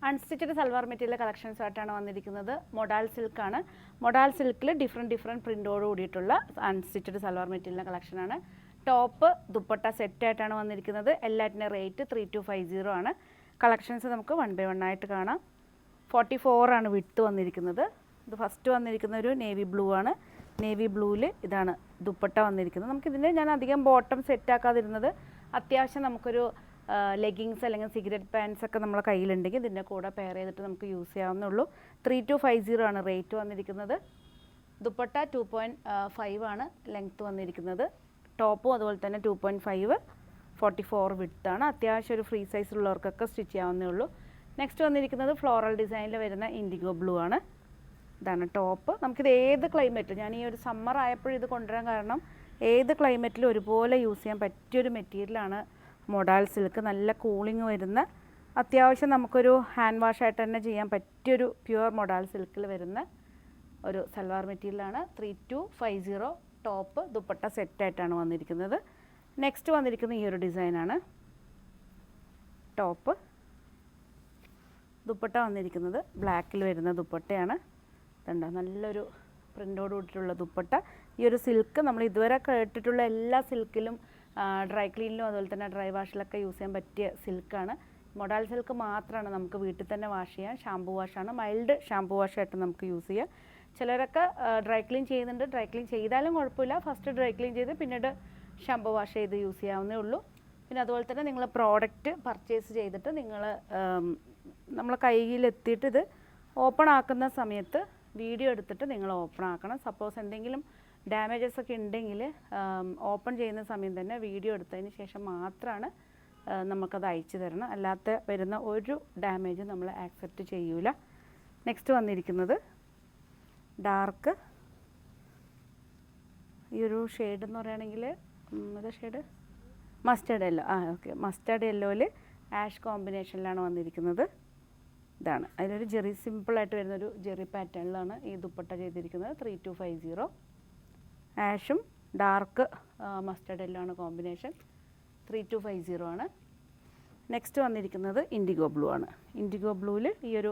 Unstitched salwar material collections ആയിട്ടാണ് വന്നിരിക്കുന്നത്. Modal സിൽക്കാണ്. Modal സിൽക്കിൽ ഡിഫറെൻറ്റ് പ്രിൻ്റോട് കൂടിയിട്ടുള്ള അൺസ്റ്റിച്ചഡ് സൽവാർ മെറ്റീരിയലിൻ്റെ കളക്ഷനാണ്. ടോപ്പ് ദുപ്പട്ട സെറ്റായിട്ടാണ് വന്നിരിക്കുന്നത്. എല്ലാറ്റിൻ്റെ റേറ്റ് 3250 ആണ്. കളക്ഷൻസ് നമുക്ക് 1 by 1 ആയിട്ട് കാണാം. 44 ആണ് വിഡ്ത്ത് വന്നിരിക്കുന്നത്. ഇത് ഫസ്റ്റ് വന്നിരിക്കുന്ന ഒരു നേവി ബ്ലൂ ആണ്. നേവി ബ്ലൂവിൽ ഇതാണ് ദുപ്പട്ട വന്നിരിക്കുന്നത്. നമുക്കിതിൻ്റെ ഞാൻ അധികം ബോട്ടം സെറ്റാക്കാതിരുന്നത് അത്യാവശ്യം നമുക്കൊരു ലെഗിങ്സ് അല്ലെങ്കിൽ സിഗരറ്റ് പാൻസ് ഒക്കെ നമ്മളെ കയ്യിലുണ്ടെങ്കിൽ ഇതിൻ്റെ കൂടെ പെയർ ചെയ്തിട്ട് നമുക്ക് യൂസ് ചെയ്യാവുന്നുള്ളൂ. 3250 ആണ് റേറ്റ് വന്നിരിക്കുന്നത്. ദുപ്പട്ട 2.5 ആണ് ലെങ്ത്ത് വന്നിരിക്കുന്നത്. ടോപ്പും അതുപോലെ തന്നെ 2.5 44 വിഡ്ത്താണ്. അത്യാവശ്യം ഒരു ഫ്രീ സൈസ് ഉള്ളവർക്കൊക്കെ സ്റ്റിച്ച് ചെയ്യാവുന്നേ ഉള്ളൂ. നെക്സ്റ്റ് വന്നിരിക്കുന്നത് ഫ്ലോറൽ ഡിസൈനിൽ വരുന്ന ഇൻഡിഗോ ബ്ലൂ ആണ്. ഇതാണ് ടോപ്പ്. നമുക്കിത് ഏത് ക്ലൈമറ്റിലും, ഞാൻ ഈ ഒരു സമ്മർ ആയപ്പോഴും ഇത് കൊണ്ടുവരാൻ കാരണം ഏത് ക്ലൈമറ്റിലും ഒരുപോലെ യൂസ് ചെയ്യാൻ പറ്റിയൊരു മെറ്റീരിയലാണ് മൊഡാൽ സിൽക്ക്. നല്ല കൂളിംഗ് വരുന്ന, അത്യാവശ്യം നമുക്കൊരു ഹാൻഡ് വാഷ് ആയിട്ട് തന്നെ ചെയ്യാൻ പറ്റിയൊരു പ്യുവർ മൊഡാൽ സിൽക്കിൽ വരുന്ന ഒരു സൽവാർ മെറ്റീരിയലാണ്. 3250 ടോപ്പ് ദുപ്പട്ട സെറ്റായിട്ടാണ് വന്നിരിക്കുന്നത്. നെക്സ്റ്റ് വന്നിരിക്കുന്ന ഈ ഒരു ഡിസൈനാണ്. ടോപ്പ് ദുപ്പട്ട വന്നിരിക്കുന്നത് ബ്ലാക്കിൽ വരുന്ന ദുപ്പട്ടയാണ്. ഇതുണ്ടോ, നല്ലൊരു പ്രിൻ്റോട് കൂടിയിട്ടുള്ള ദുപ്പട്ട. ഈ ഒരു സിൽക്ക് നമ്മൾ ഇതുവരെ കേട്ടിട്ടുള്ള എല്ലാ സിൽക്കിലും ഡ്രൈ ക്ലീനിലും അതുപോലെ തന്നെ ഡ്രൈ വാഷിലൊക്കെ യൂസ് ചെയ്യാൻ പറ്റിയ സിൽക്കാണ്. മൊഡാൽ സിൽക്ക് മാത്രമാണ് നമുക്ക് വീട്ടിൽ തന്നെ വാഷ് ചെയ്യാം. ഷാമ്പൂ വാഷാണ്, മൈൽഡ് ഷാമ്പൂ വാഷായിട്ട് നമുക്ക് യൂസ് ചെയ്യാം. ചിലരൊക്കെ ഡ്രൈ ക്ലീൻ ചെയ്യുന്നുണ്ട്. ഡ്രൈ ക്ലീൻ ചെയ്താലും കുഴപ്പമില്ല. ഫസ്റ്റ് ഡ്രൈ ക്ലീൻ ചെയ്ത് പിന്നീട് ഷാമ്പൂ വാഷ് ചെയ്ത് യൂസ് ചെയ്യാവുന്നേ ഉള്ളൂ. പിന്നെ അതുപോലെ തന്നെ നിങ്ങൾ പ്രോഡക്റ്റ് പർച്ചേസ് ചെയ്തിട്ട് നിങ്ങൾ നമ്മളെ കയ്യിലെത്തിയിട്ട് ഇത് ഓപ്പൺ ആക്കുന്ന സമയത്ത് വീഡിയോ എടുത്തിട്ട് നിങ്ങൾ ഓപ്പൺ ആക്കണം. സപ്പോസ് എന്തെങ്കിലും ഡാമേജസ് ഒക്കെ ഉണ്ടെങ്കിൽ ഓപ്പൺ ചെയ്യുന്ന സമയം തന്നെ വീഡിയോ എടുത്തതിന് ശേഷം മാത്രമാണ് നമുക്കത് അയച്ചു തരണം. അല്ലാത്ത വരുന്ന ഒരു ഡാമേജും നമ്മൾ ആക്സെപ്റ്റ് ചെയ്യൂല. നെക്സ്റ്റ് വന്നിരിക്കുന്നത് ഡാർക്ക്, ഈ ഒരു ഷെയ്ഡ് എന്ന് പറയുകയാണെങ്കിൽ ഏതാ shade? Mustard yellow. Okay, mustard യെല്ലോയിൽ ആഷ് കോമ്പിനേഷനിലാണ് വന്നിരിക്കുന്നത്. ഇതാണ് അതിലൊരു ജെറി, സിമ്പിളായിട്ട് വരുന്നൊരു ജെറി പാറ്റേണിലാണ് ഈ ദുപ്പട്ട ചെയ്തിരിക്കുന്നത്. 3250. ആഷും ഡാർക്ക് മസ്റ്റേർഡ് യെല്ലോ ആണ് കോമ്പിനേഷൻ. 3250 ആണ്. നെക്സ്റ്റ് വന്നിരിക്കുന്നത് ഇൻഡിഗോ ബ്ലൂ ആണ്. ഇൻഡിഗോ ബ്ലൂവിൽ ഈ ഒരു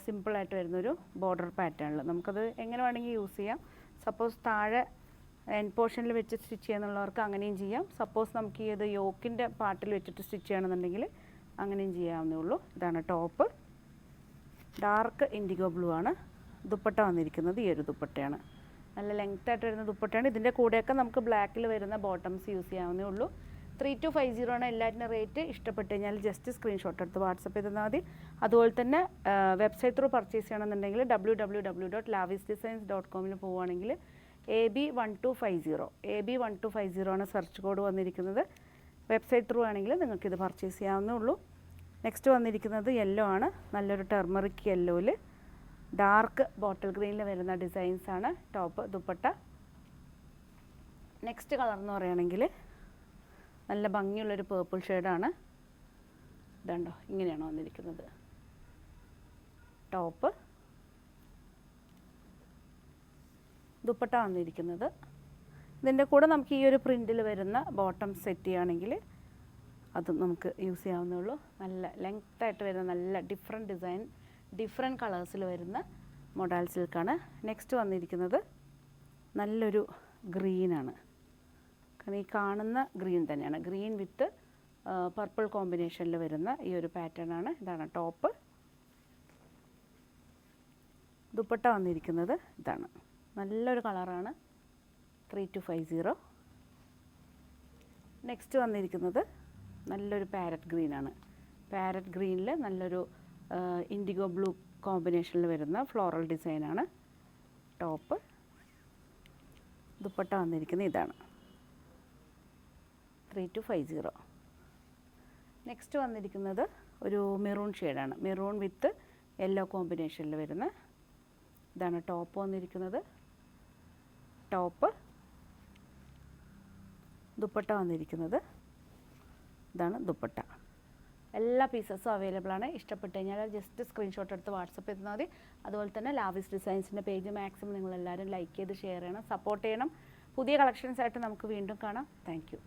സിമ്പിളായിട്ട് വരുന്നൊരു ബോർഡർ പാറ്റേണിൽ നമുക്കത് എങ്ങനെ വേണമെങ്കിൽ യൂസ് ചെയ്യാം. സപ്പോസ് താഴെ എൻഡ് പോർഷനിൽ വെച്ച് സ്റ്റിച്ച് ചെയ്യുന്നുള്ളവർക്ക് അങ്ങനെയും ചെയ്യാം. സപ്പോസ് നമുക്ക് ഈ ഇത് യോക്കിൻ്റെ പാർട്ടിൽ വെച്ചിട്ട് സ്റ്റിച്ച് ചെയ്യണമെന്നുണ്ടെങ്കിൽ അങ്ങനെയും ചെയ്യാവുന്നേ ഉള്ളൂ. ഇതാണ് ടോപ്പ്. ഡാർക്ക് ഇൻഡിഗോ ബ്ലൂ ആണ്. ദുപ്പട്ട വന്നിരിക്കുന്നത് ഈ ഒരു ദുപ്പട്ടയാണ്. നല്ല ലെങ്ത്തായിട്ട് വരുന്ന ദുപ്പട്ടയാണ്. ഇതിൻ്റെ കൂടെയൊക്കെ നമുക്ക് ബ്ലാക്കിൽ വരുന്ന ബോട്ടംസ് യൂസ് ചെയ്യാവുന്നേ ഉള്ളൂ. 3250 ആണ് എല്ലാറ്റിൻ്റെ റേറ്റ്. ഇഷ്ടപ്പെട്ട് കഴിഞ്ഞാൽ ജസ്റ്റ് സ്ക്രീൻഷോട്ട് എടുത്ത് വാട്സപ്പ് ചെയ്താൽ മതി. അതുപോലെ തന്നെ വെബ്സൈറ്റ് ത്രൂ പർച്ചേസ് ചെയ്യണമെന്നുണ്ടെങ്കിൽ www.lavisdesigns.com പോവുകയാണെങ്കിൽ AB1250 ആണ് സെർച്ച് കോഡ് വന്നിരിക്കുന്നത്. വെബ്സൈറ്റ് ത്രൂ ആണെങ്കിൽ നിങ്ങൾക്കിത് പർച്ചേസ് ചെയ്യാവുന്നേ ഉള്ളൂ. നെക്സ്റ്റ് വന്നിരിക്കുന്നത് യെല്ലോ ആണ്. നല്ലൊരു ടെർമറിക് യെല്ലോയിൽ ഡാർക്ക് ബോട്ടിൽ ഗ്രീനിൽ വരുന്ന ഡിസൈൻസാണ് ടോപ്പ് ദുപ്പട്ട. നെക്സ്റ്റ് കളർ എന്ന് പറയുകയാണെങ്കിൽ നല്ല ഭംഗിയുള്ളൊരു പേർപ്പിൾ ഷെയ്ഡാണ്. ഇതുണ്ടോ, ഇങ്ങനെയാണ് വന്നിരിക്കുന്നത് ടോപ്പ്. ദുപ്പട്ട വന്നിരിക്കുന്നത്. ഇതിൻ്റെ കൂടെ നമുക്ക് ഈ ഒരു പ്രിൻറ്റിൽ വരുന്ന ബോട്ടം സെറ്റ് ചെയ്യുകയാണെങ്കിൽ അതും നമുക്ക് യൂസ് ചെയ്യാവുന്നേ ഉള്ളൂ. നല്ല ലെങ്ത്തായിട്ട് വരുന്ന നല്ല ഡിഫറെൻറ്റ് ഡിസൈൻ, ഡിഫറെൻറ്റ് കളേഴ്സിൽ വരുന്ന മൊഡാൽ സിൽക്കാണ്. നെക്സ്റ്റ് വന്നിരിക്കുന്നത് നല്ലൊരു ഗ്രീനാണ്. കാരണം ഈ കാണുന്ന ഗ്രീൻ തന്നെയാണ്. ഗ്രീൻ വിത്ത് പർപ്പിൾ കോമ്പിനേഷനിൽ വരുന്ന ഈ ഒരു പാറ്റേൺ ആണ്. ഇതാണ് ടോപ്പ്. ദുപ്പട്ട വന്നിരിക്കുന്നത് ഇതാണ്. നല്ലൊരു കളറാണ്. 3250. നെക്സ്റ്റ് വന്നിരിക്കുന്നത് നല്ലൊരു പാരറ്റ് ഗ്രീനാണ്. പാരറ്റ് ഗ്രീനിൽ നല്ലൊരു ഇൻഡിഗോ ബ്ലൂ കോമ്പിനേഷനിൽ വരുന്ന ഫ്ലോറൽ ഡിസൈനാണ് ടോപ്പ്. ദുപ്പട്ട വന്നിരിക്കുന്നത് ഇതാണ്. 3250. നെക്സ്റ്റ് വന്നിരിക്കുന്നത് ഒരു മെറൂൺ ഷെയ്ഡാണ്. മെറൂൺ വിത്ത് യെല്ലോ കോമ്പിനേഷനിൽ വരുന്ന ഇതാണ് ടോപ്പ് വന്നിരിക്കുന്നത്. ടോപ്പ്. ദുപ്പട്ട വന്നിരിക്കുന്നത് ഇതാണ് ദുപ്പട്ട. എല്ലാ പീസസും അവൈലബിൾ ആണ്. ഇഷ്ടപ്പെട്ട് കഴിഞ്ഞാൽ ജസ്റ്റ് സ്ക്രീൻഷോട്ട് എടുത്ത് വാട്സപ്പ് ചെയ്താൽ മതി. അതുപോലെ തന്നെ ലാവിസ് ഡിസൈൻസിൻ്റെ പേജ് മാക്സിമം നിങ്ങളെല്ലാവരും ലൈക്ക് ചെയ്ത് ഷെയർ ചെയ്യണം, സപ്പോർട്ട് ചെയ്യണം. പുതിയ കളക്ഷൻസ് ആയിട്ട് നമുക്ക് വീണ്ടും കാണാം. Thank you.